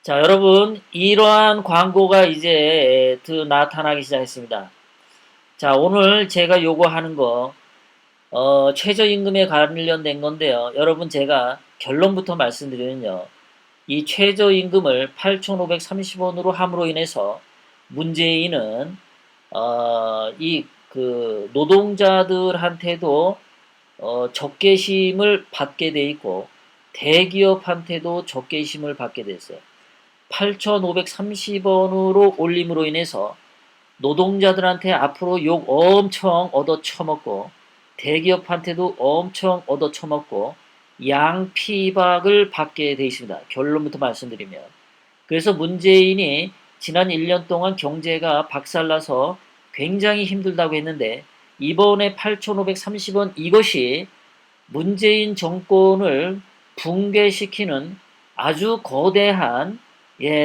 자, 여러분, 이러한 광고가 이제 나타나기 시작했습니다. 자, 오늘 제가 요구하는 거, 최저임금에 관련된 건데요. 여러분, 제가 결론부터 말씀드리면요. 이 최저임금을 8,530원으로 함으로 인해서 문재인은, 노동자들한테도, 적개심을 받게 돼 있고, 대기업한테도 적개심을 받게 됐어요. 8,530원으로 올림으로 인해서 노동자들한테 앞으로 욕 엄청 얻어 처먹고 대기업한테도 엄청 얻어 처먹고 양피박을 받게 돼 있습니다. 결론부터 말씀드리면. 그래서 문재인이 지난 1년 동안 경제가 박살나서 굉장히 힘들다고 했는데 이번에 8,530원 이것이 문재인 정권을 붕괴시키는 아주 거대한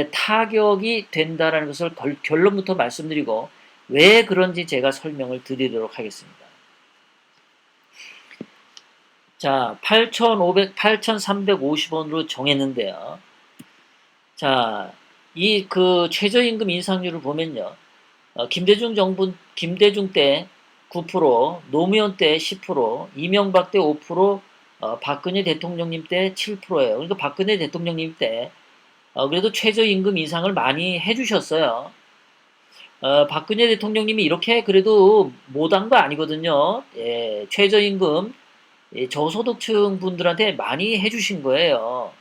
타격이 된다라는 것을 결론부터 말씀드리고 왜 그런지 제가 설명을 드리도록 하겠습니다. 자, 8,350원으로 정했는데요. 자, 이 최저임금 인상률을 보면요. 김대중 때 9%, 노무현 때 10%, 이명박 때 5%, 박근혜 대통령님 때 7%예요. 그러니까 박근혜 대통령님 때 그래도 최저임금 인상을 많이 해주셨어요. 박근혜 대통령님이 이렇게 그래도 못한 거 아니거든요. 예, 최저임금 저소득층 분들한테 많이 해주신 거예요.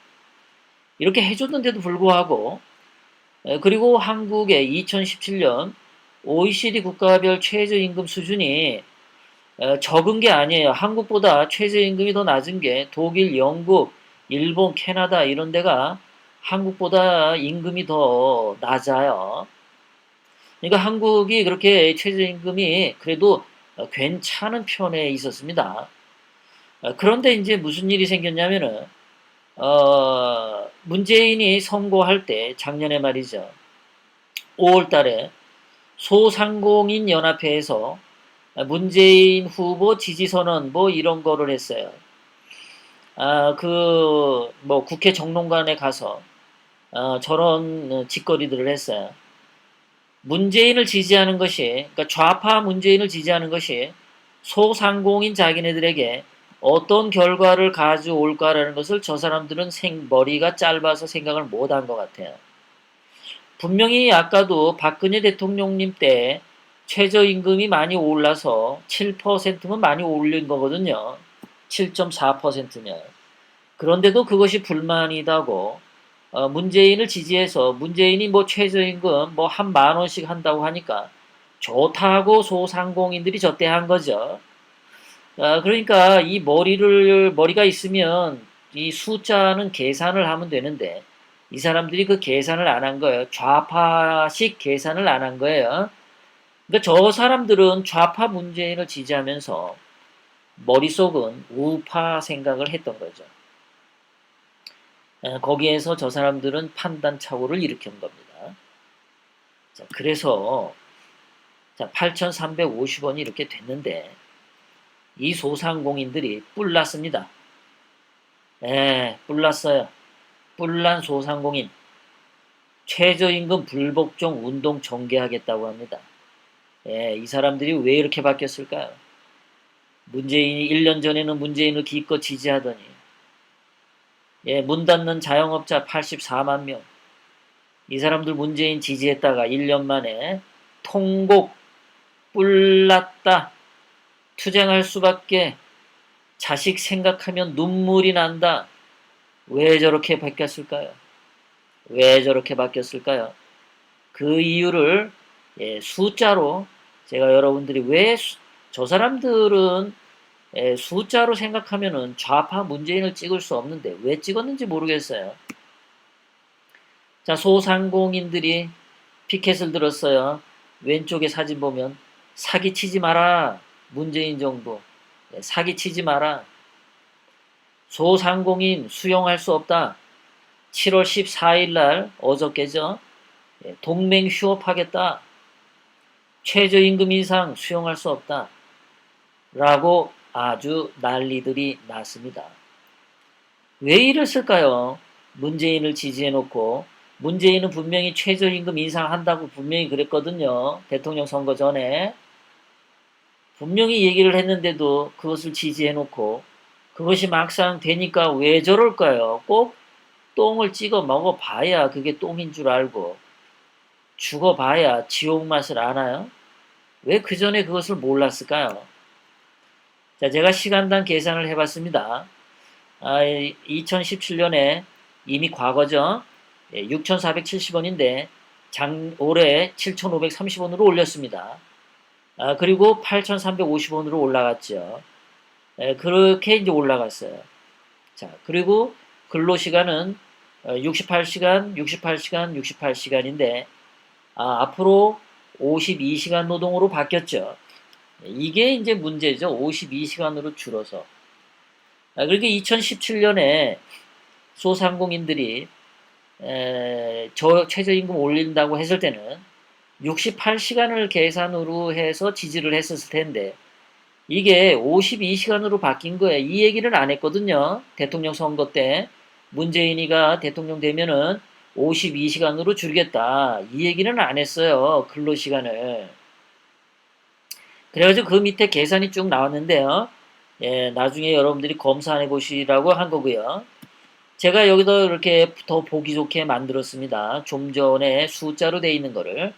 이렇게 해줬는데도 불구하고 그리고 한국의 2017년 OECD 국가별 최저임금 수준이 적은 게 아니에요. 한국보다 최저임금이 더 낮은 게 독일, 영국, 일본, 캐나다 이런 데가 한국보다 임금이 더 낮아요. 그러니까 한국이 그렇게 최저임금이 그래도 괜찮은 편에 있었습니다. 그런데 이제 무슨 일이 생겼냐면은 문재인이 선거할 때 작년에 말이죠. 5월 달에 소상공인 연합회에서 문재인 후보 지지선언 뭐 이런 거를 했어요. 뭐 국회 정론관에 가서 저런 짓거리들을 했어요. 문재인을 지지하는 것이, 그러니까 좌파 문재인을 지지하는 것이 소상공인 자기네들에게 어떤 결과를 가져올까라는 것을 저 사람들은 머리가 짧아서 생각을 못한 것 같아요. 분명히 아까도 박근혜 대통령님 때 최저임금이 많이 올라서 7%면 많이 올린 거거든요. 7.4%면. 그런데도 그것이 불만이다고 문재인을 지지해서 문재인이 뭐 최저임금 뭐 한 만 원씩 한다고 하니까 좋다고 소상공인들이 저때한 거죠. 그러니까 이 머리가 있으면 이 숫자는 계산을 하면 되는데 이 사람들이 그 계산을 안 한 거예요. 좌파식 계산을 안 한 거예요. 그러니까 저 사람들은 좌파 문재인을 지지하면서 머릿속은 우파 생각을 했던 거죠. 거기에서 저 사람들은 판단 착오를 일으킨 겁니다. 자, 그래서 8,350원이 이렇게 됐는데 이 소상공인들이 뿔났습니다. 뿔났어요. 뿔난 소상공인 최저임금 불복종 운동 전개하겠다고 합니다. 이 사람들이 왜 이렇게 바뀌었을까요? 문재인이 1년 전에는 문재인을 기껏 지지하더니 문 닫는 자영업자 84만 명. 이 사람들 문재인 지지했다가 1년 만에 통곡, 뿔났다, 투쟁할 수밖에, 자식 생각하면 눈물이 난다. 왜 저렇게 바뀌었을까요? 왜 저렇게 바뀌었을까요? 그 이유를 숫자로 제가 여러분들이 왜 저 사람들은 숫자로 생각하면은 좌파 문재인을 찍을 수 없는데 왜 찍었는지 모르겠어요. 자, 소상공인들이 피켓을 들었어요. 왼쪽에 사진 보면 사기치지 마라. 문재인 정부. 사기치지 마라. 소상공인 수용할 수 없다. 7월 14일 날 어저께죠. 동맹 휴업하겠다. 최저임금 인상 수용할 수 없다. 라고 아주 난리들이 났습니다. 왜 이랬을까요? 문재인을 지지해놓고 문재인은 분명히 최저임금 인상한다고 분명히 그랬거든요. 대통령 선거 전에. 분명히 얘기를 했는데도 그것을 지지해놓고 그것이 막상 되니까 왜 저럴까요? 꼭 똥을 찍어 먹어봐야 그게 똥인 줄 알고 죽어봐야 지옥 맛을 아나요? 왜 그 전에 그것을 몰랐을까요? 자, 제가 시간당 계산을 해봤습니다. 2017년에 이미 과거죠. 6,470원인데 올해 7,530원으로 올렸습니다. 그리고 8,350원으로 올라갔죠. 그렇게 이제 올라갔어요. 자, 그리고 근로시간은 68시간, 68시간, 68시간인데 앞으로 52시간 노동으로 바뀌었죠. 이게 이제 문제죠. 52시간으로 줄어서. 그러니까 2017년에 소상공인들이 최저임금 올린다고 했을 때는 68시간을 계산으로 해서 지지를 했었을 텐데 이게 52시간으로 바뀐 거예요. 이 얘기를 안 했거든요. 대통령 선거 때 문재인이가 대통령 되면은 52시간으로 줄이겠다. 이 얘기는 안 했어요. 근로시간을. 그래가지고 그 밑에 계산이 쭉 나왔는데요. 나중에 여러분들이 검사해 보시라고 한 거고요. 제가 여기다 이렇게 더 보기 좋게 만들었습니다. 좀 전에 숫자로 돼 있는 거를.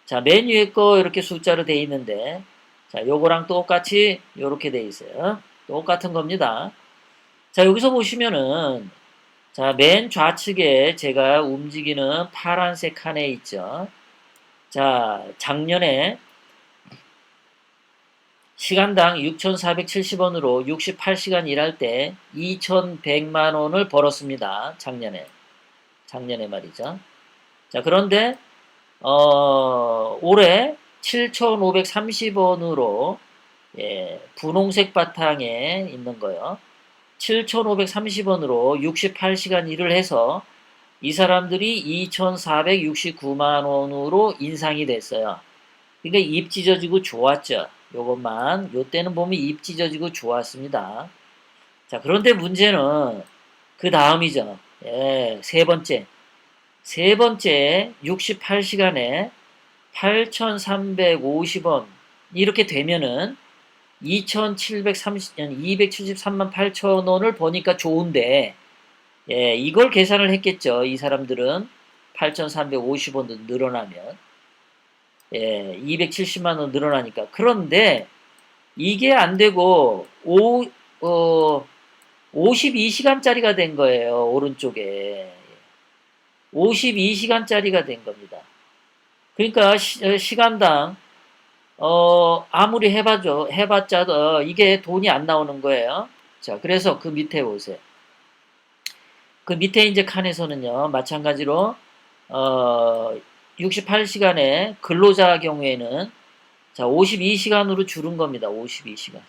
자, 맨 위에 거 이렇게 숫자로 돼 있는데, 자, 요거랑 똑같이 이렇게 돼 있어요. 똑같은 겁니다. 자, 여기서 보시면은, 자, 맨 좌측에 제가 움직이는 파란색 칸에 있죠. 자, 작년에 시간당 6,470원으로 68시간 일할 때 2,100만 원을 벌었습니다. 작년에. 작년에 말이죠. 자, 그런데 올해 7,530원으로 분홍색 바탕에 있는 거요. 7,530원으로 68시간 일을 해서 이 사람들이 2,469만 원으로 인상이 됐어요. 그러니까 입 찢어지고 좋았죠. 요것만 요 때는 보면 입 찢어지고 좋았습니다. 자, 그런데 문제는 그 다음이죠. 세 번째 68시간에 8,350원 이렇게 되면은 2,733만 8천 원을 버니까 좋은데 이걸 계산을 했겠죠. 이 사람들은 8,350원도 늘어나면 270만 원 늘어나니까. 그런데 이게 안 되고 52시간짜리가 된 거예요. 오른쪽에. 52시간짜리가 된 겁니다. 그러니까 시간당 아무리 해봤자 이게 돈이 안 나오는 거예요. 자, 그래서 그 밑에 보세요. 그 밑에 이제 칸에서는요, 마찬가지로 68시간의 근로자 경우에는 자, 52시간으로 줄은 겁니다. 52시간.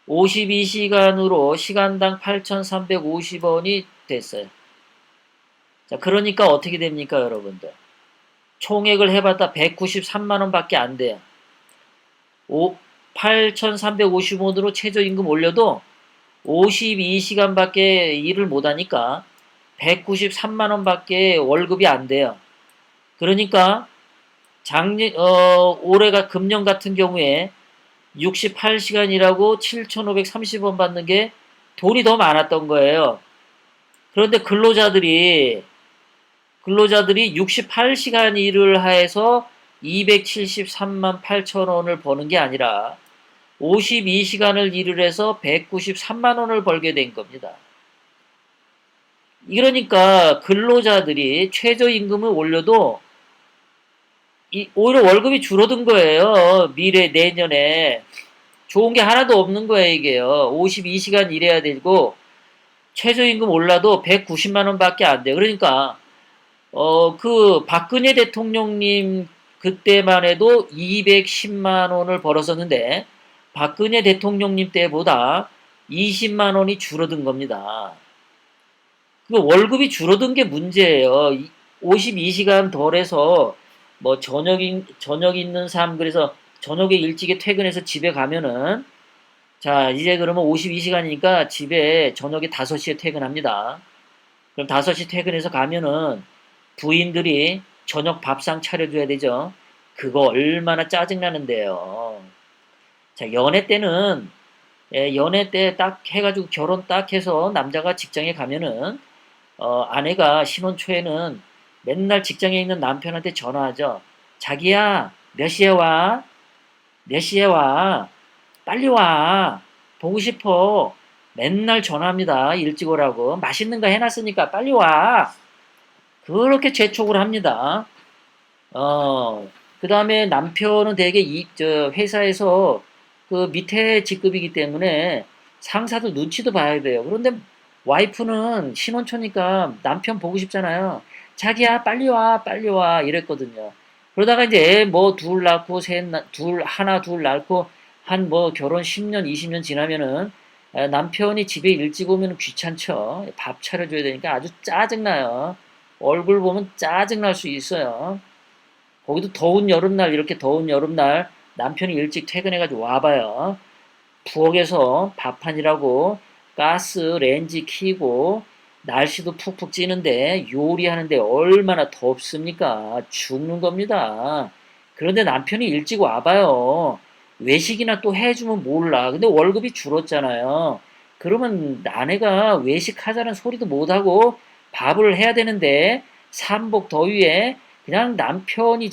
52시간으로 시간당 8,350원이 됐어요. 자, 그러니까 어떻게 됩니까, 여러분들? 총액을 해봤다 193만 원밖에 안 돼요. 8,350원으로 최저임금 올려도 52시간밖에 일을 못하니까 193만 원밖에 월급이 안 돼요. 그러니까 올해가 금년 같은 경우에 68시간이라고 7,530원 받는 게 돈이 더 많았던 거예요. 그런데 근로자들이 68시간 일을 해서 273만 8천 원을 버는 게 아니라 52시간을 일을 해서 193만 원을 벌게 된 겁니다. 이러니까 근로자들이 최저임금을 올려도 오히려 월급이 줄어든 거예요. 내년에. 좋은 게 하나도 없는 거예요, 이게요. 52시간 일해야 되고, 최저임금 올라도 190만 원밖에 안 돼. 그러니까, 박근혜 대통령님 그때만 해도 210만 원을 벌었었는데, 박근혜 대통령님 때보다 20만 원이 줄어든 겁니다. 그 월급이 줄어든 게 문제예요. 52시간 덜해서 뭐 저녁 있는 삶 그래서 저녁에 일찍이 퇴근해서 집에 가면은 자 이제 그러면 52시간이니까 집에 저녁에 5시에 퇴근합니다. 그럼 5시 퇴근해서 가면은 부인들이 저녁 밥상 차려줘야 되죠. 그거 얼마나 짜증나는데요. 자, 연애 때는, 연애 때 딱 해가지고 결혼 딱 해서 남자가 직장에 가면은, 아내가 신혼 초에는 맨날 직장에 있는 남편한테 전화하죠. 자기야, 몇 시에 와? 몇 시에 와? 빨리 와. 보고 싶어. 맨날 전화합니다. 일찍 오라고. 맛있는 거 해놨으니까 빨리 와. 그렇게 재촉을 합니다. 어, 그 다음에 남편은 되게 회사에서 그 밑에 직급이기 때문에 상사도 눈치도 봐야 돼요. 그런데 와이프는 신혼초니까 남편 보고 싶잖아요. 자기야, 빨리 와, 빨리 와. 이랬거든요. 그러다가 이제 뭐 둘 낳고 하나, 둘 낳고 한 뭐 결혼 10년, 20년 지나면은 남편이 집에 일찍 오면 귀찮죠. 밥 차려줘야 되니까 아주 짜증나요. 얼굴 보면 짜증날 수 있어요. 거기도 더운 여름날, 이렇게 더운 여름날 남편이 일찍 퇴근해가지고 와봐요. 부엌에서 밥판이라고 가스 렌지 켜고 날씨도 푹푹 찌는데 요리하는데 얼마나 덥습니까? 죽는 겁니다. 그런데 남편이 일찍 와봐요. 외식이나 또 해주면 몰라. 근데 월급이 줄었잖아요. 그러면 아내가 외식하자는 소리도 못하고 밥을 해야 되는데 삼복 더위에 그냥 남편이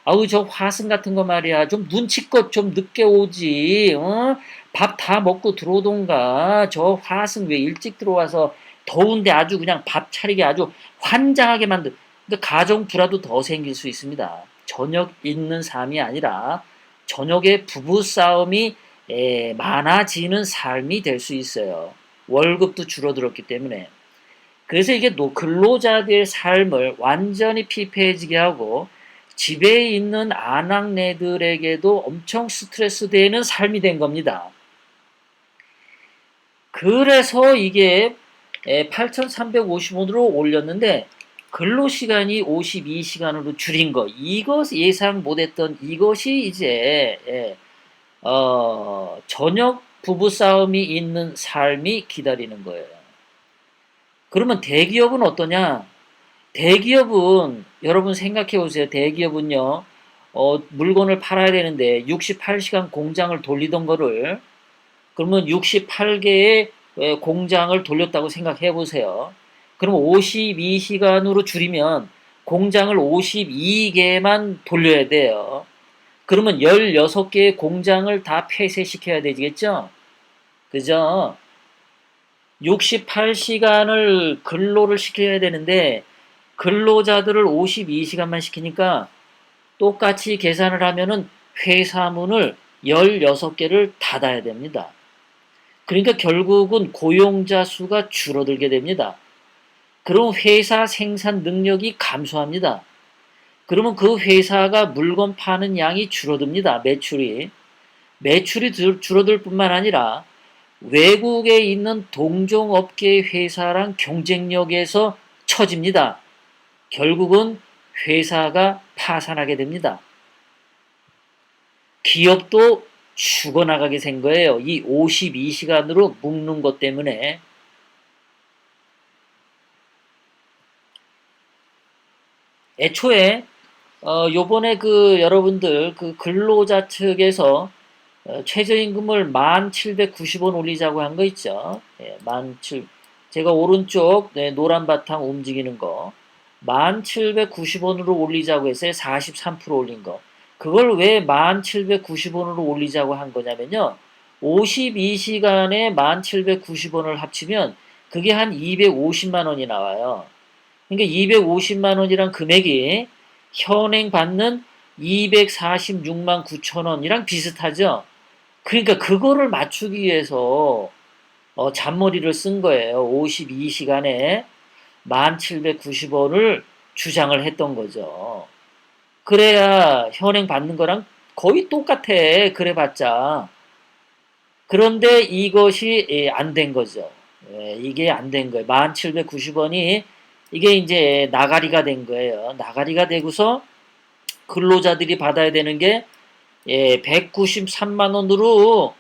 아우, 저 화승 같은 거 말이야. 좀 눈치껏 좀 늦게 오지. 어? 밥 다 먹고 들어오던가. 저 화승 왜 일찍 들어와서 더운데 아주 그냥 밥 차리게 아주 환장하게 그러니까 가정 불화도 더 생길 수 있습니다. 저녁 있는 삶이 아니라 저녁에 부부 싸움이 많아지는 삶이 될 수 있어요. 월급도 줄어들었기 때문에. 그래서 이게 근로자들의 삶을 완전히 피폐해지게 하고 집에 있는 아낙네들에게도 엄청 스트레스 되는 삶이 된 겁니다. 그래서 이게 8,350원으로 올렸는데 근로시간이 52시간으로 줄인 거, 이것 예상 못했던 이것이 이제 저녁 부부싸움이 있는 삶이 기다리는 거예요. 그러면 대기업은 어떠냐? 대기업은 여러분 생각해 보세요. 대기업은요. 물건을 팔아야 되는데 68시간 공장을 돌리던 거를 그러면 68개의 공장을 돌렸다고 생각해 보세요. 그럼 52시간으로 줄이면 공장을 52개만 돌려야 돼요. 그러면 16개의 공장을 다 폐쇄시켜야 되겠죠? 그죠? 68시간을 근로를 시켜야 되는데 근로자들을 52시간만 시키니까 똑같이 계산을 하면은 회사 문을 16개를 닫아야 됩니다. 그러니까 결국은 고용자 수가 줄어들게 됩니다. 그럼 회사 생산 능력이 감소합니다. 그러면 그 회사가 물건 파는 양이 줄어듭니다. 매출이 줄어들 뿐만 아니라 외국에 있는 동종업계 회사랑 경쟁력에서 처집니다. 결국은 회사가 파산하게 됩니다. 기업도 죽어나가게 된 거예요. 이 52시간으로 묶는 것 때문에. 애초에 요번에 여러분들 근로자 측에서 최저임금을 1,790원 올리자고 한 거 있죠. 제가 오른쪽 노란 바탕 움직이는 거 1,790원으로 올리자고 했어요. 43% 올린 거. 그걸 왜 1,790원으로 올리자고 한 거냐면요. 52시간에 1,790원을 합치면 그게 한 250만 원이 나와요. 그러니까 250만 원이란 금액이 현행 받는 246만 9천 원이랑 비슷하죠. 그러니까 그거를 맞추기 위해서 잔머리를 쓴 거예요. 52시간에 1,790원을 주장을 했던 거죠. 그래야 현행 받는 거랑 거의 똑같아. 그래봤자. 그런데 이것이 안 된 거죠. 이게 안 된 거예요. 1,790원이 이게 이제 나가리가 된 거예요. 나가리가 되고서 근로자들이 받아야 되는 게 193만 원으로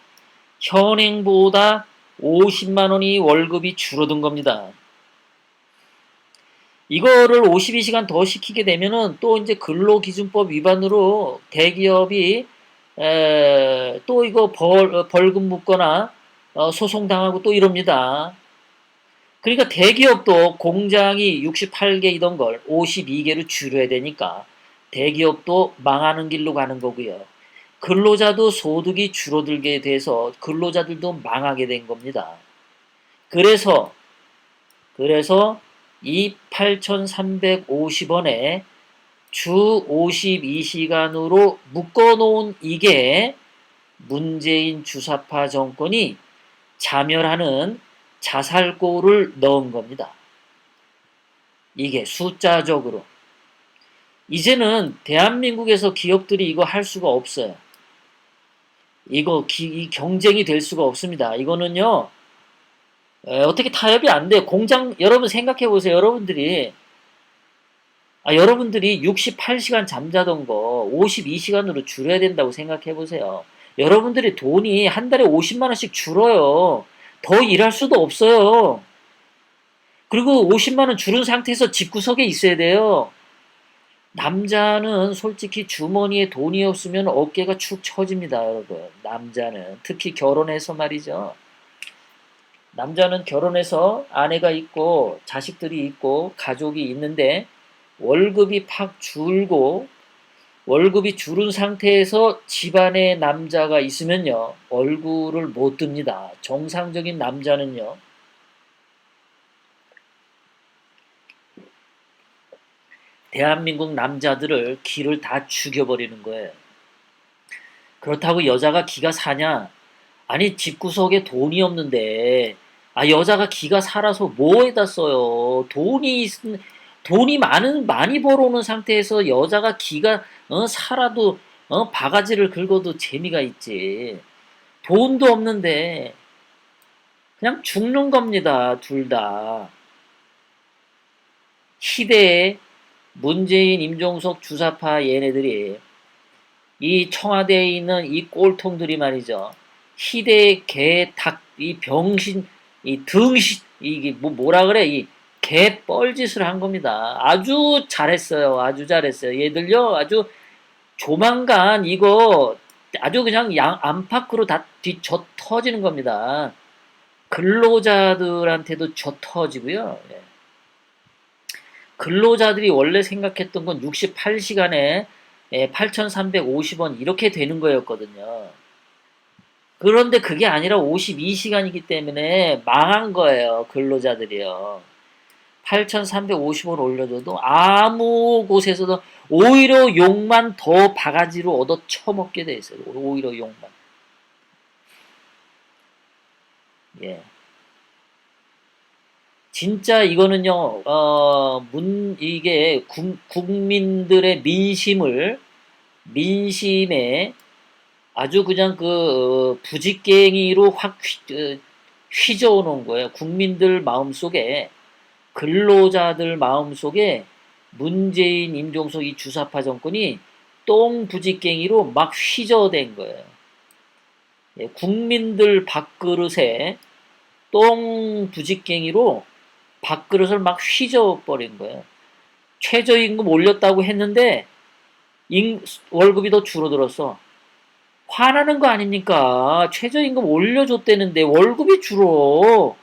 현행보다 50만 원이 월급이 줄어든 겁니다. 이거를 52시간 더 시키게 되면은 또 이제 근로기준법 위반으로 대기업이 또 이거 벌금 묻거나 소송당하고 또 이럽니다. 그러니까 대기업도 공장이 68개이던 걸 52개로 줄여야 되니까 대기업도 망하는 길로 가는 거고요. 근로자도 소득이 줄어들게 돼서 근로자들도 망하게 된 겁니다. 그래서 이 8,350원에 주 52시간으로 묶어놓은 이게 문재인 주사파 정권이 자멸하는 자살골을 넣은 겁니다. 이게 숫자적으로. 이제는 대한민국에서 기업들이 이거 할 수가 없어요. 이 경쟁이 될 수가 없습니다. 이거는요, 어떻게 타협이 안 돼요. 여러분 생각해 보세요. 여러분들이 68시간 잠자던 거 52시간으로 줄여야 된다고 생각해 보세요. 여러분들이 돈이 한 달에 50만 원씩 줄어요. 더 일할 수도 없어요. 그리고 50만 원 줄은 상태에서 집구석에 있어야 돼요. 남자는 솔직히 주머니에 돈이 없으면 어깨가 축 처집니다, 여러분. 남자는. 특히 결혼해서 말이죠. 남자는 결혼해서 아내가 있고 자식들이 있고 가족이 있는데 월급이 팍 줄고 월급이 줄은 상태에서 집안에 남자가 있으면요. 얼굴을 못 듭니다. 정상적인 남자는요. 대한민국 남자들을 기를 다 죽여버리는 거예요. 그렇다고 여자가 기가 사냐? 아니 집구석에 돈이 없는데 여자가 기가 살아서 뭐에다 써요? 돈이 많이 벌어오는 상태에서 여자가 기가 살아도 바가지를 긁어도 재미가 있지. 돈도 없는데 그냥 죽는 겁니다. 둘 다. 시대에 문재인, 임종석 주사파 얘네들이 이 청와대에 있는 이 꼴통들이 말이죠. 희대의 개, 닭, 이 병신, 이 등신, 이게 뭐라 그래? 이 개 뻘짓을 한 겁니다. 아주 잘했어요. 아주 잘했어요. 얘들요, 아주 조만간 이거 아주 그냥 안팎으로 다 뒤져 터지는 겁니다. 근로자들한테도 져 터지고요. 예. 근로자들이 원래 생각했던 건 68시간에 8,350원 이렇게 되는 거였거든요. 그런데 그게 아니라 52시간이기 때문에 망한 거예요. 근로자들이요. 8,350원 올려줘도 아무 곳에서도 오히려 욕만 더 바가지로 얻어 처먹게 돼 있어요. 오히려 욕만. 예. 진짜 이거는요, 이게 국민들의 민심에 아주 그냥 부직갱이로 확 휘저어 놓은 거예요. 국민들 마음속에, 근로자들 마음속에 문재인, 임종석 이 주사파 정권이 똥 부직갱이로 막 휘저어댄 거예요. 예, 국민들 밥그릇에 똥 부직갱이로 밥그릇을 막 휘저어버린 거예요. 최저임금 올렸다고 했는데 월급이 더 줄어들었어. 화나는 거 아닙니까? 최저임금 올려줬대는데 월급이 줄어.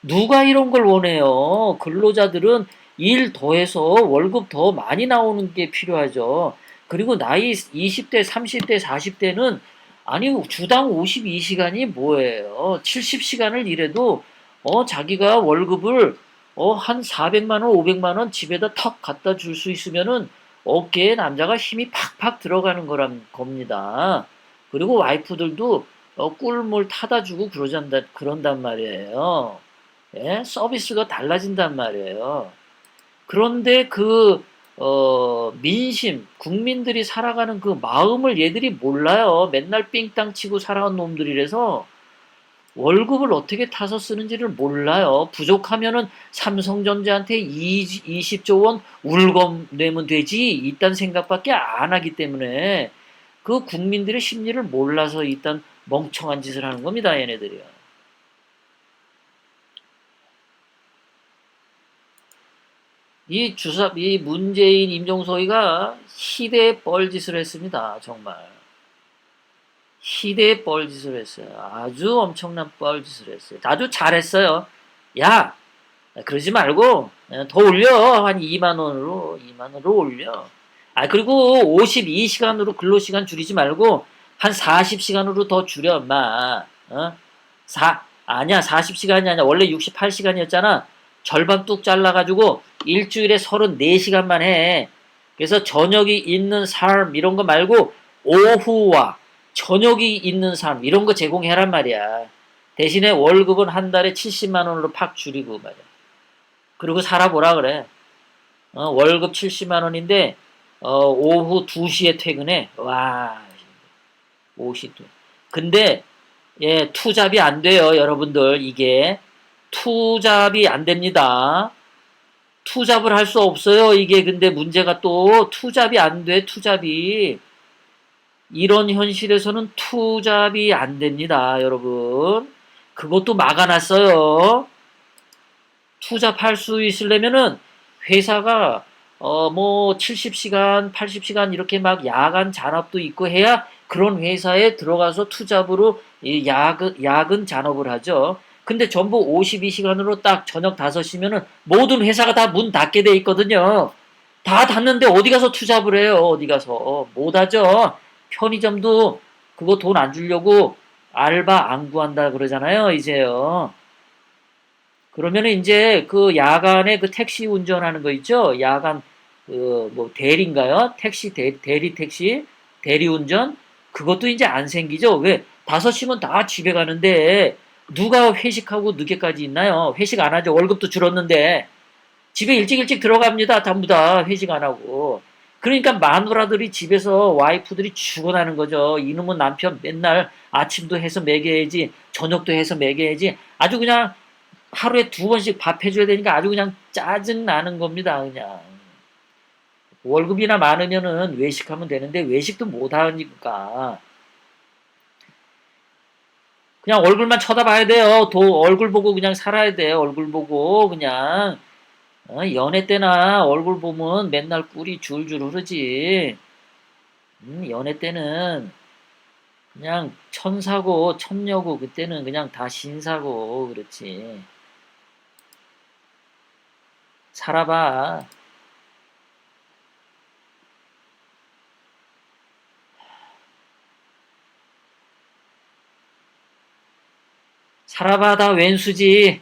누가 이런 걸 원해요? 근로자들은 일 더해서 월급 더 많이 나오는 게 필요하죠. 그리고 나이 20대, 30대, 40대는 아니 주당 52시간이 뭐예요? 70시간을 일해도 자기가 월급을 한 400만 원, 500만 원 집에다 턱 갖다 줄 수 있으면은 어깨에 남자가 힘이 팍팍 들어가는 거란 겁니다. 그리고 와이프들도 꿀물 타다 주고 그런단 말이에요. 예? 서비스가 달라진단 말이에요. 그런데 국민들이 살아가는 그 마음을 얘들이 몰라요. 맨날 삥땅 치고 살아온 놈들이라서 월급을 어떻게 타서 쓰는지를 몰라요. 부족하면은 삼성전자한테 20조 원 울금 내면 되지. 이딴 생각밖에 안 하기 때문에 그 국민들의 심리를 몰라서 이딴 멍청한 짓을 하는 겁니다. 얘네들이요. 이 문재인, 임종석이가 희대의 뻘짓을 했습니다. 정말. 희대의 뻘짓을 했어요. 아주 엄청난 뻘짓을 했어요. 아주 잘했어요. 야, 그러지 말고 더 올려. 한 2만 원으로 2만 원으로 올려. 그리고 52시간으로 근로시간 줄이지 말고 한 40시간으로 더 줄여, 엄마. 어? 아니야, 40시간이 아니야. 원래 68시간이었잖아. 절반 뚝 잘라가지고 일주일에 34시간만 해. 그래서 저녁이 있는 삶 이런 거 말고 오후와 저녁이 있는 삶 이런 거 제공해란 말이야. 대신에 월급은 한 달에 70만 원으로 팍 줄이고 말이야. 그리고 살아보라 그래. 월급 70만 원인데 오후 2시에 퇴근해. 와, 50. 근데 예, 투잡이 안 돼요, 여러분들. 이게 투잡이 안 됩니다. 투잡을 할 수 없어요. 이게 근데 문제가 또 투잡이 안 돼, 투잡이. 이런 현실에서는 투잡이 안 됩니다, 여러분. 그것도 막아놨어요. 투잡할 수 있으려면은 회사가 뭐 70시간, 80시간 이렇게 막 야간 잔업도 있고 해야 그런 회사에 들어가서 투잡으로 야근 잔업을 하죠. 근데 전부 52시간으로 딱 저녁 5시면은 모든 회사가 다 문 닫게 돼 있거든요. 다 닫는데 어디 가서 투잡을 해요? 어디 가서 못 하죠. 편의점도 그거 돈 안 주려고 알바 안 구한다 그러잖아요, 이제요. 그러면은 이제 그 야간에 그 택시 운전하는 거 있죠? 야간 그 뭐 대리인가요? 대리 택시 대리 운전 그것도 이제 안 생기죠. 왜 5시면 다 집에 가는데 누가 회식하고 늦게까지 있나요? 회식 안 하죠. 월급도 줄었는데 집에 일찍 일찍 들어갑니다. 전부 다 회식 안 하고. 그러니까 마누라들이 집에서 와이프들이 죽어나는 거죠. 이놈은 남편 맨날 아침도 해서 먹여야지, 저녁도 해서 먹여야지. 아주 그냥 하루에 2번씩 밥 해줘야 되니까 아주 그냥 짜증 나는 겁니다. 그냥 월급이나 많으면은 외식하면 되는데 외식도 못 하니까 그냥 얼굴만 쳐다봐야 돼요. 얼굴 보고 그냥 살아야 돼요. 얼굴 보고 그냥 연애 때나 얼굴 보면 맨날 꿀이 줄줄 흐르지. 연애 때는 그냥 천사고 천녀고 그때는 그냥 다 신사고 그렇지. 살아봐. 살아봐 다 왼수지.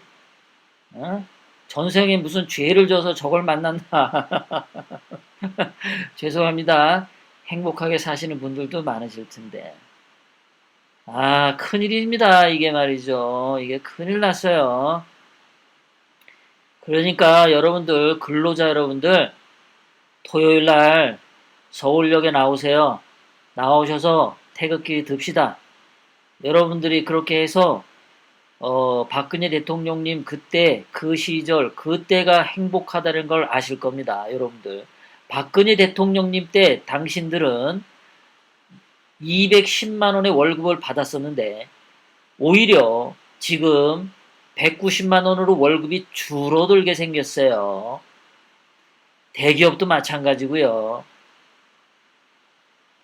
어? 전생에 무슨 죄를 져서 저걸 만난다. 죄송합니다. 행복하게 사시는 분들도 많으실 텐데. 큰일입니다. 이게 말이죠. 이게 큰일 났어요. 그러니까 여러분들, 근로자 여러분들, 토요일 날 서울역에 나오세요. 나오셔서 태극기 듭시다. 여러분들이 그렇게 해서 박근혜 대통령님 그때 그 시절 그때가 행복하다는 걸 아실 겁니다. 여러분들. 박근혜 대통령님 때 당신들은 210만 원의 월급을 받았었는데 오히려 지금 190만 원으로 월급이 줄어들게 생겼어요. 대기업도 마찬가지고요.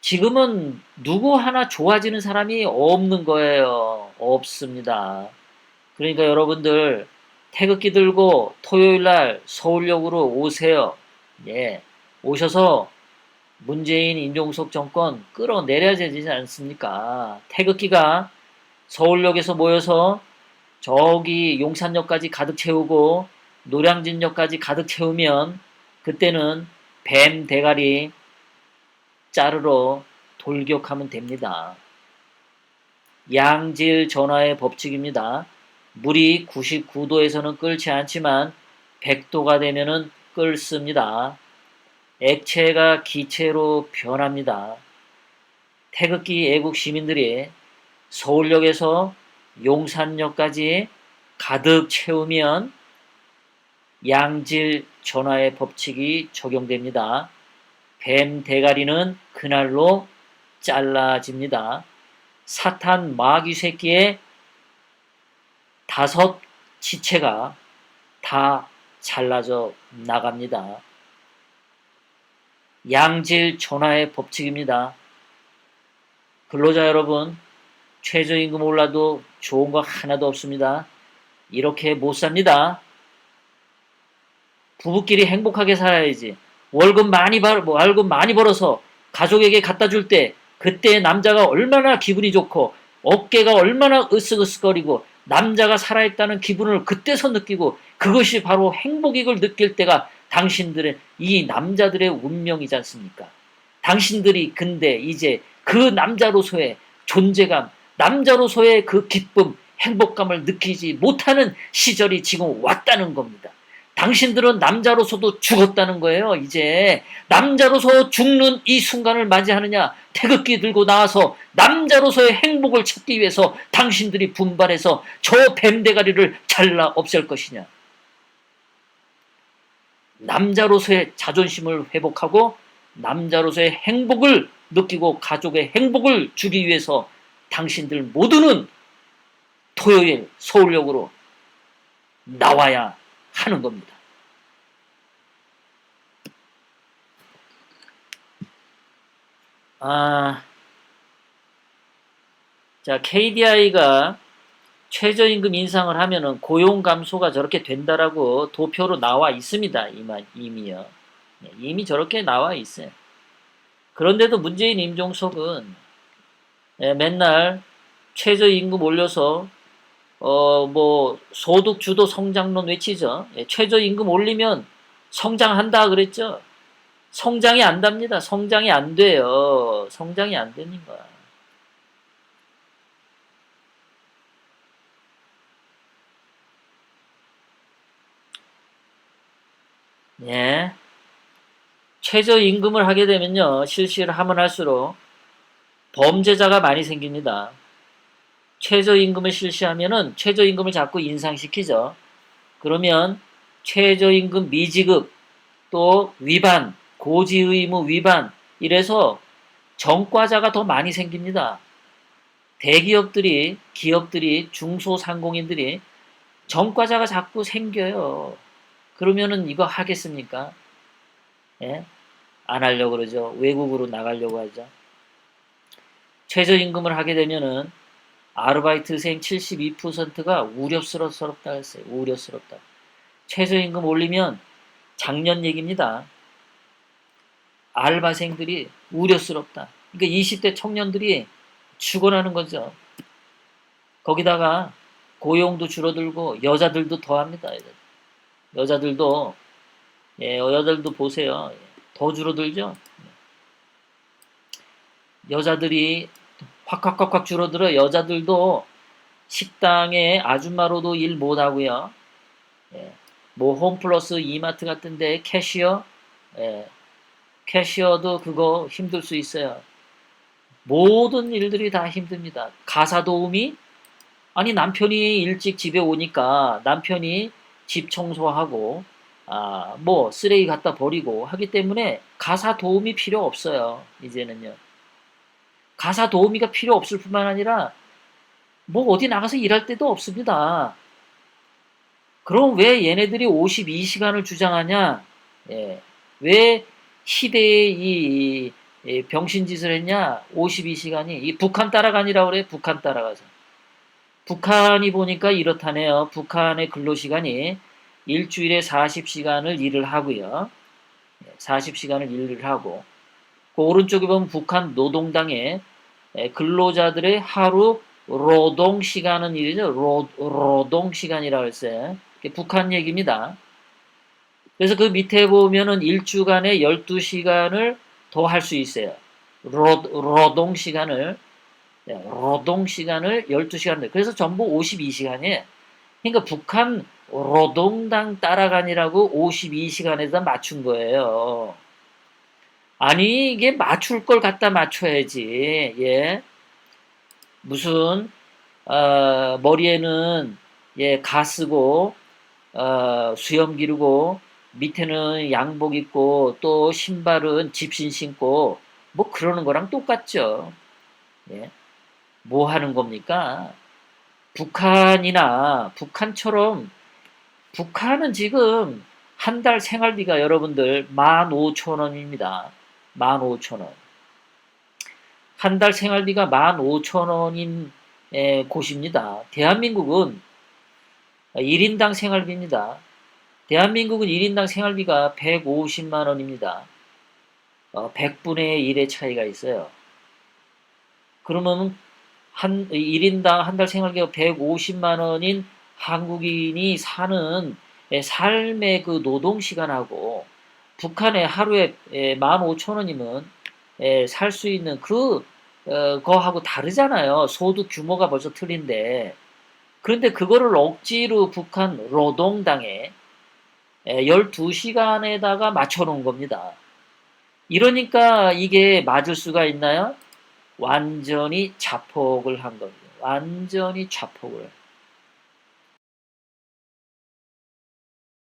지금은 누구 하나 좋아지는 사람이 없는 거예요. 없습니다. 그러니까 여러분들 태극기 들고 토요일 날 서울역으로 오세요. 예. 오셔서 문재인 임종석 정권 끌어내려야 되지 않습니까? 태극기가 서울역에서 모여서 저기 용산역까지 가득 채우고 노량진역까지 가득 채우면 그때는 뱀 대가리 자르러 돌격하면 됩니다. 양질 전화의 법칙입니다. 물이 99도에서는 끓지 않지만 100도가 되면은 끓습니다. 액체가 기체로 변합니다. 태극기 애국 시민들이 서울역에서 용산역까지 가득 채우면 양질 전화의 법칙이 적용됩니다. 뱀 대가리는 그날로 잘라집니다. 사탄 마귀 새끼의 5 지체가 다 잘라져 나갑니다. 양질 전화의 법칙입니다. 근로자 여러분, 최저임금 올라도 좋은 거 하나도 없습니다. 이렇게 못 삽니다. 부부끼리 행복하게 살아야지. 월급 많이 벌어서 가족에게 갖다 줄 때 그때 남자가 얼마나 기분이 좋고 어깨가 얼마나 으쓱으쓱거리고 남자가 살아있다는 기분을 그때서 느끼고 그것이 바로 행복인 걸 느낄 때가 당신들의 이 남자들의 운명이지 않습니까? 당신들이 근데 이제 그 남자로서의 존재감, 남자로서의 그 기쁨, 행복감을 느끼지 못하는 시절이 지금 왔다는 겁니다. 당신들은 남자로서도 죽었다는 거예요. 이제 남자로서 죽는 이 순간을 맞이하느냐, 태극기 들고 나와서 남자로서의 행복을 찾기 위해서 당신들이 분발해서 저 뱀대가리를 잘라 없앨 것이냐. 남자로서의 자존심을 회복하고 남자로서의 행복을 느끼고 가족의 행복을 주기 위해서 당신들 모두는 토요일 서울역으로 나와야 하는 겁니다. 자, KDI가 최저임금 인상을 하면은 고용 감소가 저렇게 된다라고 도표로 나와 있습니다. 이미요. 이미 저렇게 나와 있어요. 그런데도 문재인 임종석은 맨날 최저임금 올려서 뭐 소득 주도 성장론 외치죠. 최저임금 올리면 성장한다 그랬죠. 성장이 안 답니다. 성장이 안 돼요. 성장이 안 되는 거야. 예. 최저임금을 하게 되면요. 실시를 하면 할수록 범죄자가 많이 생깁니다. 최저임금을 실시하면은 최저임금을 자꾸 인상시키죠. 그러면 최저임금 미지급 또 위반, 고지의무 위반 이래서 전과자가 더 많이 생깁니다. 대기업들이, 기업들이, 중소상공인들이 전과자가 자꾸 생겨요. 그러면은 이거 하겠습니까? 예? 안 하려고 그러죠. 외국으로 나가려고 하죠. 최저임금을 하게 되면은 아르바이트생 72%가 우려스럽다 했어요. 우려스럽다. 최저임금 올리면 작년 얘기입니다. 알바생들이 우려스럽다. 그러니까 20대 청년들이 죽어나는 거죠. 거기다가 고용도 줄어들고 여자들도 더합니다. 여자들도 여자들도 보세요. 더 줄어들죠. 여자들이 확 줄어들어. 여자들도 식당에 아줌마로도 일 못하고요. 뭐 홈플러스 이마트 같은데 캐시어, 캐시어도 그거 힘들 수 있어요. 모든 일들이 다 힘듭니다. 가사 도우미? 아니 남편이 일찍 집에 오니까 남편이 집 청소하고 뭐 쓰레기 갖다 버리고 하기 때문에 가사 도우미 필요 없어요. 이제는요. 가사 도우미가 필요 없을 뿐만 아니라 뭐 어디 나가서 일할 때도 없습니다. 그럼 왜 얘네들이 52시간을 주장하냐? 왜 시대에 이 병신짓을 했냐? 52시간이 이 북한 따라가니라고 그래. 북한 따라가서. 북한이 보니까 이렇다네요. 북한의 근로시간이 일주일에 40시간을 일을 하고요. 40시간을 일을 하고 그 오른쪽에 보면 북한 노동당의 근로자들의 하루 노동시간은 일이죠. 노동시간이라고 했어요. 북한 얘기입니다. 그래서 그 밑에 보면은 일주간에 12시간을 더 할 수 있어요. 노동시간을 12시간. 그래서 전부 52시간이에요. 그러니까 북한 노동당 따라가니라고 52시간에다 맞춘 거예요. 아니 이게 맞출 걸 갖다 맞춰야지. 예. 무슨 머리에는 가 쓰고 수염 기르고 밑에는 양복 입고 또 신발은 집신 신고 뭐 그러는 거랑 똑같죠. 예. 뭐 하는 겁니까? 북한처럼 북한은 지금 한 달 생활비가 여러분들 15,000원입니다. 15,000원. 한 달 생활비가 15,000원인 곳입니다. 대한민국은 1인당 생활비입니다. 대한민국은 1인당 생활비가 150만 원입니다. 100분의 1의 차이가 있어요. 그러면 1인당 한 달 생활비가 150만 원인 한국인이 사는 삶의 그 노동 시간하고 북한의 하루에 15,000원이면 살 수 있는 거하고 다르잖아요. 소득 규모가 벌써 틀린데. 그런데 그거를 억지로 북한 노동당에 12시간에다가 맞춰놓은 겁니다. 이러니까 이게 맞을 수가 있나요? 완전히 자폭을 한 겁니다. 완전히 자폭을.